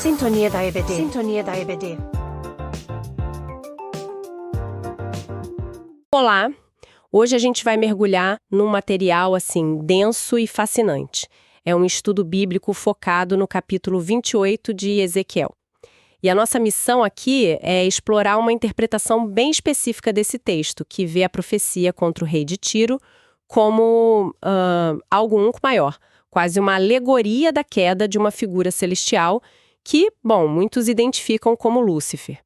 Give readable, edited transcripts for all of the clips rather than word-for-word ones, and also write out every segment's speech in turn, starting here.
Sintonia da EBD. Sintonia da EBD. Olá! Hoje a gente vai mergulhar num material assim denso e fascinante. É um estudo bíblico focado no capítulo 28 de Ezequiel. E a nossa missão aqui é explorar uma interpretação bem específica desse texto, que vê a profecia contra o rei de Tiro como algo muito maior, quase uma alegoria da queda de uma figura celestial que, bom, muitos identificam como Lúcifer.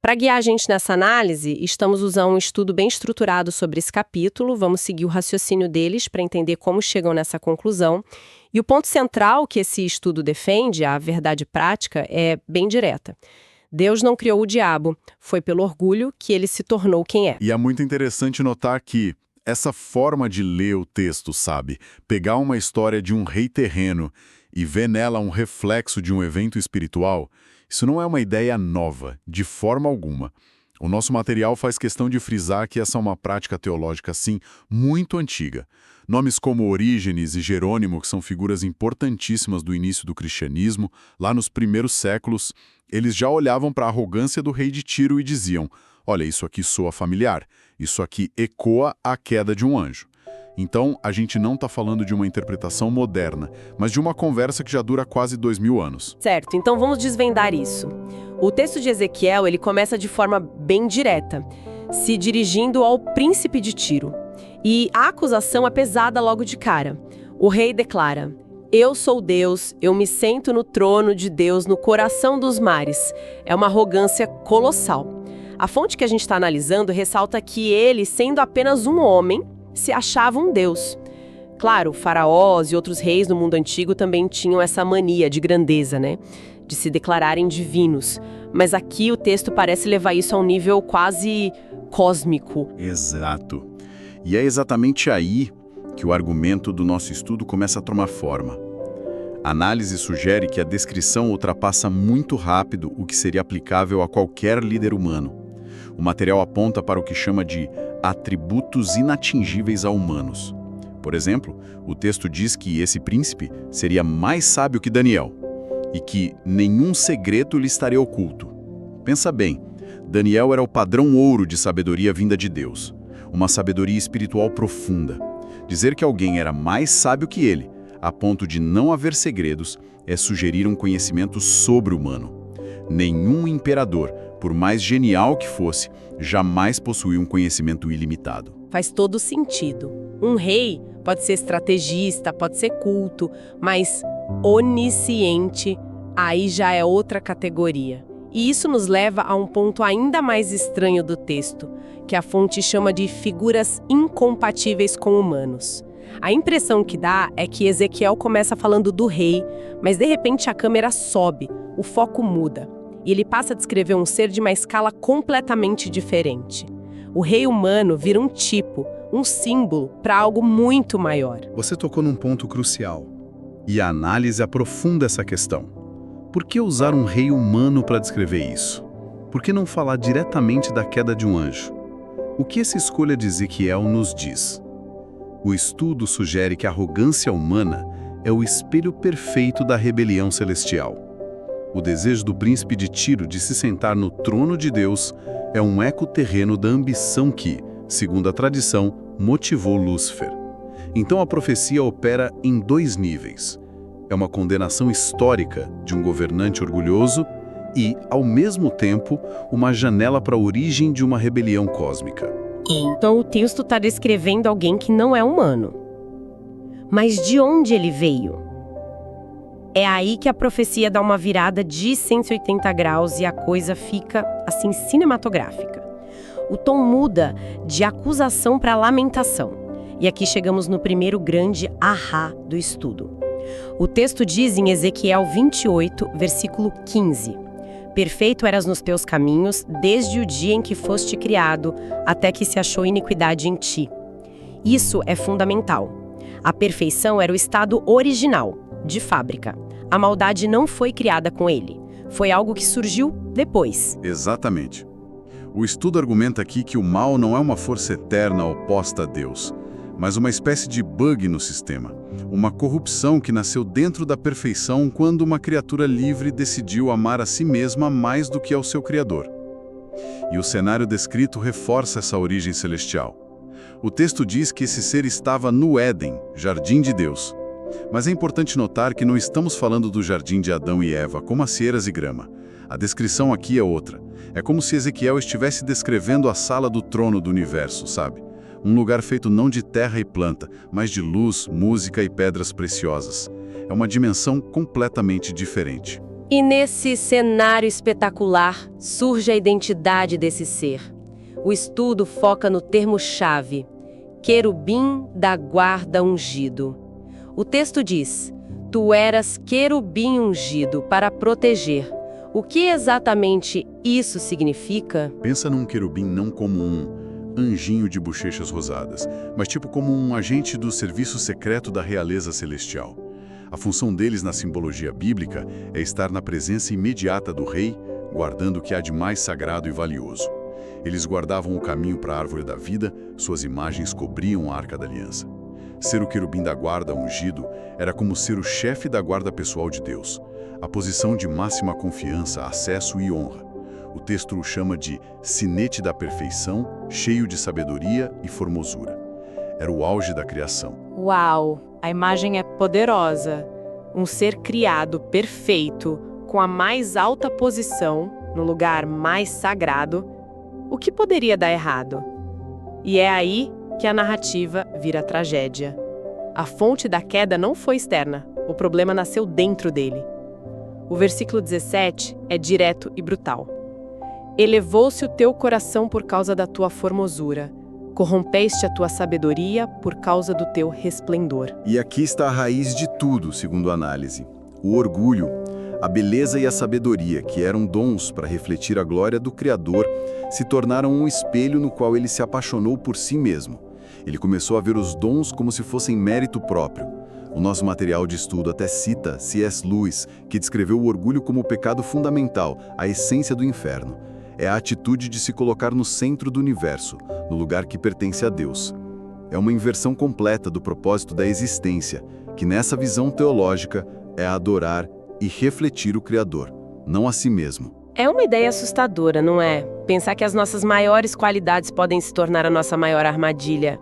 Para guiar a gente nessa análise, estamos usando um estudo bem estruturado sobre esse capítulo, vamos seguir o raciocínio deles para entender como chegam nessa conclusão. E o ponto central que esse estudo defende, a verdade prática, é bem direta. Deus não criou o diabo, foi pelo orgulho que ele se tornou quem é. E é muito interessante notar que essa forma de ler o texto, sabe? Pegar uma história de um rei terreno e ver nela um reflexo de um evento espiritual, isso não é uma ideia nova, de forma alguma. O nosso material faz questão de frisar que essa é uma prática teológica, sim, muito antiga. Nomes como Orígenes e Jerônimo, que são figuras importantíssimas do início do cristianismo, lá nos primeiros séculos, eles já olhavam para a arrogância do rei de Tiro e diziam: olha, isso aqui soa familiar, isso aqui ecoa a queda de um anjo. Então, a gente não está falando de uma interpretação moderna, mas de uma conversa que já dura quase 2000 anos. Certo, então vamos desvendar isso. O texto de Ezequiel, ele começa de forma bem direta, se dirigindo ao príncipe de Tiro. E a acusação é pesada logo de cara. O rei declara: eu sou Deus, eu me sento no trono de Deus no coração dos mares. É uma arrogância colossal. A fonte que a gente está analisando ressalta que ele, sendo apenas um homem, se achava um deus. Claro, faraós e outros reis no mundo antigo também tinham essa mania de grandeza, né? De se declararem divinos. Mas aqui o texto parece levar isso a um nível quase cósmico. Exato. E é exatamente aí que o argumento do nosso estudo começa a tomar forma. A análise sugere que a descrição ultrapassa muito rápido o que seria aplicável a qualquer líder humano. O material aponta para o que chama de atributos inatingíveis a humanos. Por exemplo, o texto diz que esse príncipe seria mais sábio que Daniel e que nenhum segredo lhe estaria oculto. Pensa bem, Daniel era o padrão ouro de sabedoria vinda de Deus, uma sabedoria espiritual profunda. Dizer que alguém era mais sábio que ele, a ponto de não haver segredos, é sugerir um conhecimento sobre-humano. Nenhum imperador, por mais genial que fosse, jamais possuiu um conhecimento ilimitado. Faz todo sentido. Um rei pode ser estrategista, pode ser culto, mas onisciente, aí já é outra categoria. E isso nos leva a um ponto ainda mais estranho do texto, que a fonte chama de figuras incompatíveis com humanos. A impressão que dá é que Ezequiel começa falando do rei, mas de repente a câmera sobe, o foco muda. E ele passa a descrever um ser de uma escala completamente diferente. O rei humano vira um tipo, um símbolo para algo muito maior. Você tocou num ponto crucial. E a análise aprofunda essa questão. Por que usar um rei humano para descrever isso? Por que não falar diretamente da queda de um anjo? O que essa escolha de Ezequiel nos diz? O estudo sugere que a arrogância humana é o espelho perfeito da rebelião celestial. O desejo do príncipe de Tiro de se sentar no trono de Deus é um eco terreno da ambição que, segundo a tradição, motivou Lúcifer. Então a profecia opera em dois níveis. É uma condenação histórica de um governante orgulhoso e, ao mesmo tempo, uma janela para a origem de uma rebelião cósmica. Então o texto está descrevendo alguém que não é humano. Mas de onde ele veio? É aí que a profecia dá uma virada de 180 graus e a coisa fica, assim, cinematográfica. O tom muda de acusação para lamentação. E aqui chegamos no primeiro grande ahá do estudo. O texto diz em Ezequiel 28, versículo 15: Perfeito eras nos teus caminhos, desde o dia em que foste criado, até que se achou iniquidade em ti. Isso é fundamental. A perfeição era o estado original, de fábrica. A maldade não foi criada com ele. Foi algo que surgiu depois. Exatamente. O estudo argumenta aqui que o mal não é uma força eterna oposta a Deus, mas uma espécie de bug no sistema, Uma corrupção que nasceu dentro da perfeição quando uma criatura livre decidiu amar a si mesma mais do que ao seu Criador. E o cenário descrito reforça essa origem celestial. O texto diz que esse ser estava no Éden, jardim de Deus. Mas é importante notar que não estamos falando do jardim de Adão e Eva, como macieras e grama. A descrição aqui é outra. É como se Ezequiel estivesse descrevendo a sala do trono do universo, sabe? Um lugar feito não de terra e planta, mas de luz, música e pedras preciosas. É uma dimensão completamente diferente. E nesse cenário espetacular surge a identidade desse ser. O estudo foca no termo-chave, querubim da guarda ungido. O texto diz: tu eras querubim ungido para proteger. O que exatamente isso significa? Pensa num querubim não como um anjinho de bochechas rosadas, mas tipo como um agente do serviço secreto da realeza celestial. A função deles na simbologia bíblica é estar na presença imediata do rei, guardando o que há de mais sagrado e valioso. Eles guardavam o caminho para a árvore da vida, suas imagens cobriam a arca da aliança. Ser o querubim da guarda ungido era como ser o chefe da guarda pessoal de Deus, a posição de máxima confiança, acesso e honra. O texto o chama de sinete da perfeição, cheio de sabedoria e formosura. Era o auge da criação. Uau! A imagem é poderosa. Um ser criado perfeito, com a mais alta posição, no lugar mais sagrado. O que poderia dar errado? E é aí que a narrativa vira tragédia. A fonte da queda não foi externa, o problema nasceu dentro dele. O versículo 17 é direto e brutal. Elevou-se o teu coração por causa da tua formosura. Corrompeste a tua sabedoria por causa do teu resplendor. E aqui está a raiz de tudo, segundo a análise. O orgulho, a beleza e a sabedoria, que eram dons para refletir a glória do Criador, se tornaram um espelho no qual ele se apaixonou por si mesmo. Ele começou a ver os dons como se fossem mérito próprio. O nosso material de estudo até cita C.S. Lewis, que descreveu o orgulho como o pecado fundamental, a essência do inferno. É a atitude de se colocar no centro do universo, no lugar que pertence a Deus. É uma inversão completa do propósito da existência, que nessa visão teológica é adorar e refletir o Criador, não a si mesmo. É uma ideia assustadora, não é? Pensar que as nossas maiores qualidades podem se tornar a nossa maior armadilha.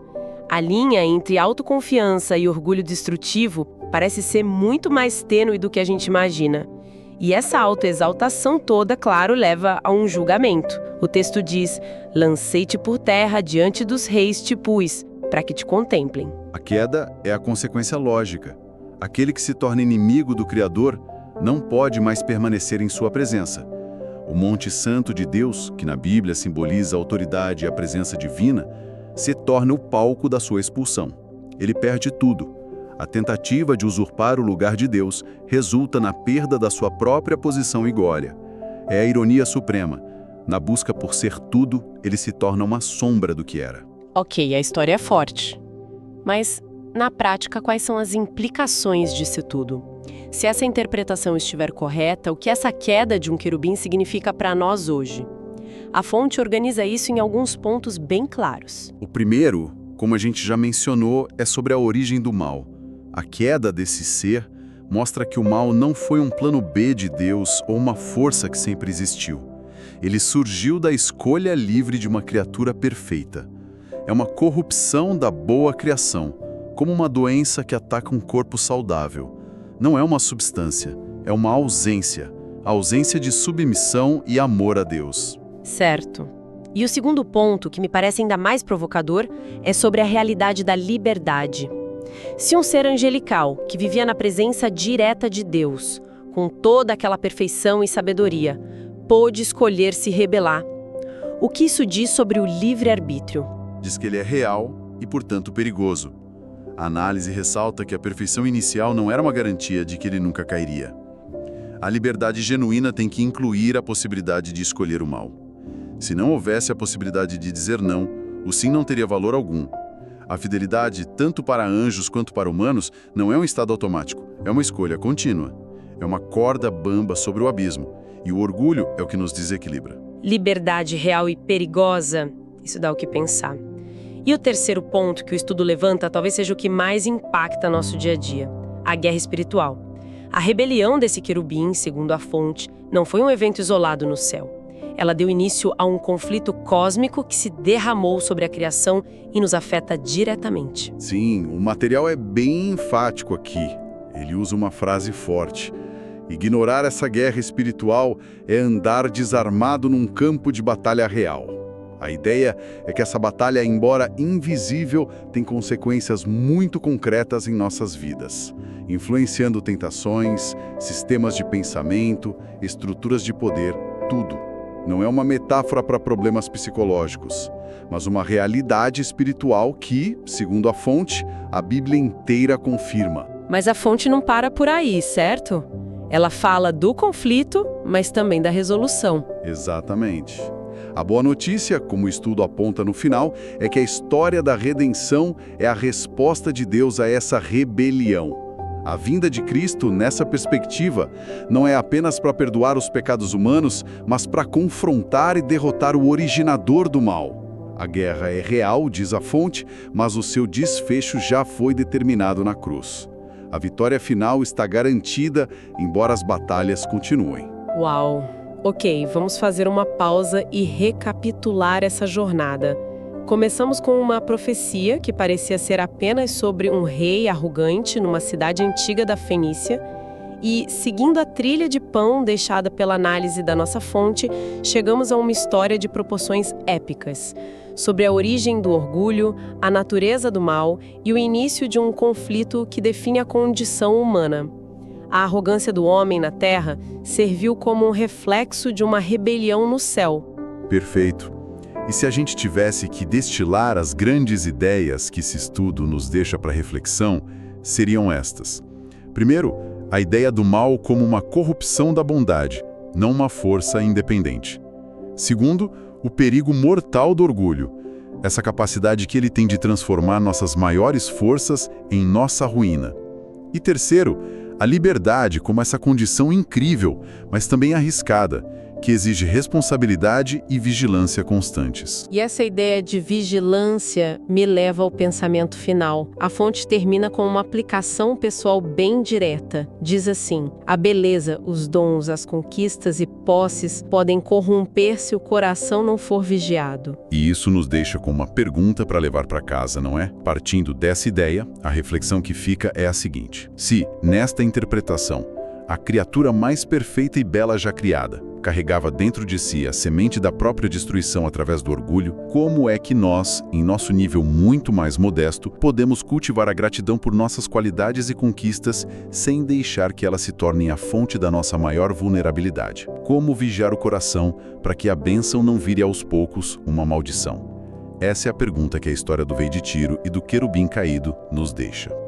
A linha entre autoconfiança e orgulho destrutivo parece ser muito mais tênue do que a gente imagina. E essa autoexaltação toda, claro, leva a um julgamento. O texto diz: lancei-te por terra, diante dos reis te pus, para que te contemplem. A queda é a consequência lógica. Aquele que se torna inimigo do Criador não pode mais permanecer em sua presença. O Monte Santo de Deus, que na Bíblia simboliza a autoridade e a presença divina, se torna o palco da sua expulsão. Ele perde tudo. A tentativa de usurpar o lugar de Deus resulta na perda da sua própria posição e glória. É a ironia suprema. Na busca por ser tudo, ele se torna uma sombra do que era. Ok, a história é forte. Mas, na prática, quais são as implicações disso tudo? Se essa interpretação estiver correta, o que essa queda de um querubim significa para nós hoje? A fonte organiza isso em alguns pontos bem claros. O primeiro, como a gente já mencionou, é sobre a origem do mal. A queda desse ser mostra que o mal não foi um plano B de Deus ou uma força que sempre existiu. Ele surgiu da escolha livre de uma criatura perfeita. É uma corrupção da boa criação, como uma doença que ataca um corpo saudável. Não é uma substância, é uma ausência. A ausência de submissão e amor a Deus. Certo. E o segundo ponto, que me parece ainda mais provocador, é sobre a realidade da liberdade. Se um ser angelical, que vivia na presença direta de Deus, com toda aquela perfeição e sabedoria, pôde escolher se rebelar, o que isso diz sobre o livre-arbítrio? Diz que ele é real e, portanto, perigoso. A análise ressalta que a perfeição inicial não era uma garantia de que ele nunca cairia. A liberdade genuína tem que incluir a possibilidade de escolher o mal. Se não houvesse a possibilidade de dizer não, o sim não teria valor algum. A fidelidade, tanto para anjos quanto para humanos, não é um estado automático, é uma escolha contínua. É uma corda bamba sobre o abismo, e o orgulho é o que nos desequilibra. Liberdade real e perigosa, isso dá o que pensar. E o terceiro ponto que o estudo levanta talvez seja o que mais impacta nosso dia a dia: a guerra espiritual. A rebelião desse querubim, segundo a fonte, não foi um evento isolado no céu. Ela deu início a um conflito cósmico que se derramou sobre a criação e nos afeta diretamente. Sim, o material é bem enfático aqui. Ele usa uma frase forte. Ignorar essa guerra espiritual é andar desarmado num campo de batalha real. A ideia é que essa batalha, embora invisível, tem consequências muito concretas em nossas vidas, influenciando tentações, sistemas de pensamento, estruturas de poder, tudo. Não é uma metáfora para problemas psicológicos, mas uma realidade espiritual que, segundo a fonte, a Bíblia inteira confirma. Mas a fonte não para por aí, certo? Ela fala do conflito, mas também da resolução. Exatamente. A boa notícia, como o estudo aponta no final, é que a história da redenção é a resposta de Deus a essa rebelião. A vinda de Cristo, nessa perspectiva, não é apenas para perdoar os pecados humanos, mas para confrontar e derrotar o originador do mal. A guerra é real, diz a fonte, mas o seu desfecho já foi determinado na cruz. A vitória final está garantida, embora as batalhas continuem. Uau! Ok, vamos fazer uma pausa e recapitular essa jornada. Começamos com uma profecia que parecia ser apenas sobre um rei arrogante numa cidade antiga da Fenícia e, seguindo a trilha de pão deixada pela análise da nossa fonte, chegamos a uma história de proporções épicas, sobre a origem do orgulho, a natureza do mal e o início de um conflito que define a condição humana. A arrogância do homem na Terra serviu como um reflexo de uma rebelião no céu. Perfeito. E se a gente tivesse que destilar as grandes ideias que esse estudo nos deixa para reflexão, seriam estas. Primeiro, a ideia do mal como uma corrupção da bondade, não uma força independente. Segundo, o perigo mortal do orgulho, essa capacidade que ele tem de transformar nossas maiores forças em nossa ruína. E terceiro, a liberdade como essa condição incrível, mas também arriscada, que exige responsabilidade e vigilância constantes. E essa ideia de vigilância me leva ao pensamento final. A fonte termina com uma aplicação pessoal bem direta. Diz assim: a beleza, os dons, as conquistas e posses podem corromper se o coração não for vigiado. E isso nos deixa com uma pergunta para levar para casa, não é? Partindo dessa ideia, a reflexão que fica é a seguinte: se, nesta interpretação, a criatura mais perfeita e bela já criada carregava dentro de si a semente da própria destruição através do orgulho, como é que nós, em nosso nível muito mais modesto, podemos cultivar a gratidão por nossas qualidades e conquistas sem deixar que elas se tornem a fonte da nossa maior vulnerabilidade? Como vigiar o coração para que a bênção não vire aos poucos uma maldição? Essa é a pergunta que a história do Veio de Tiro e do querubim caído nos deixa.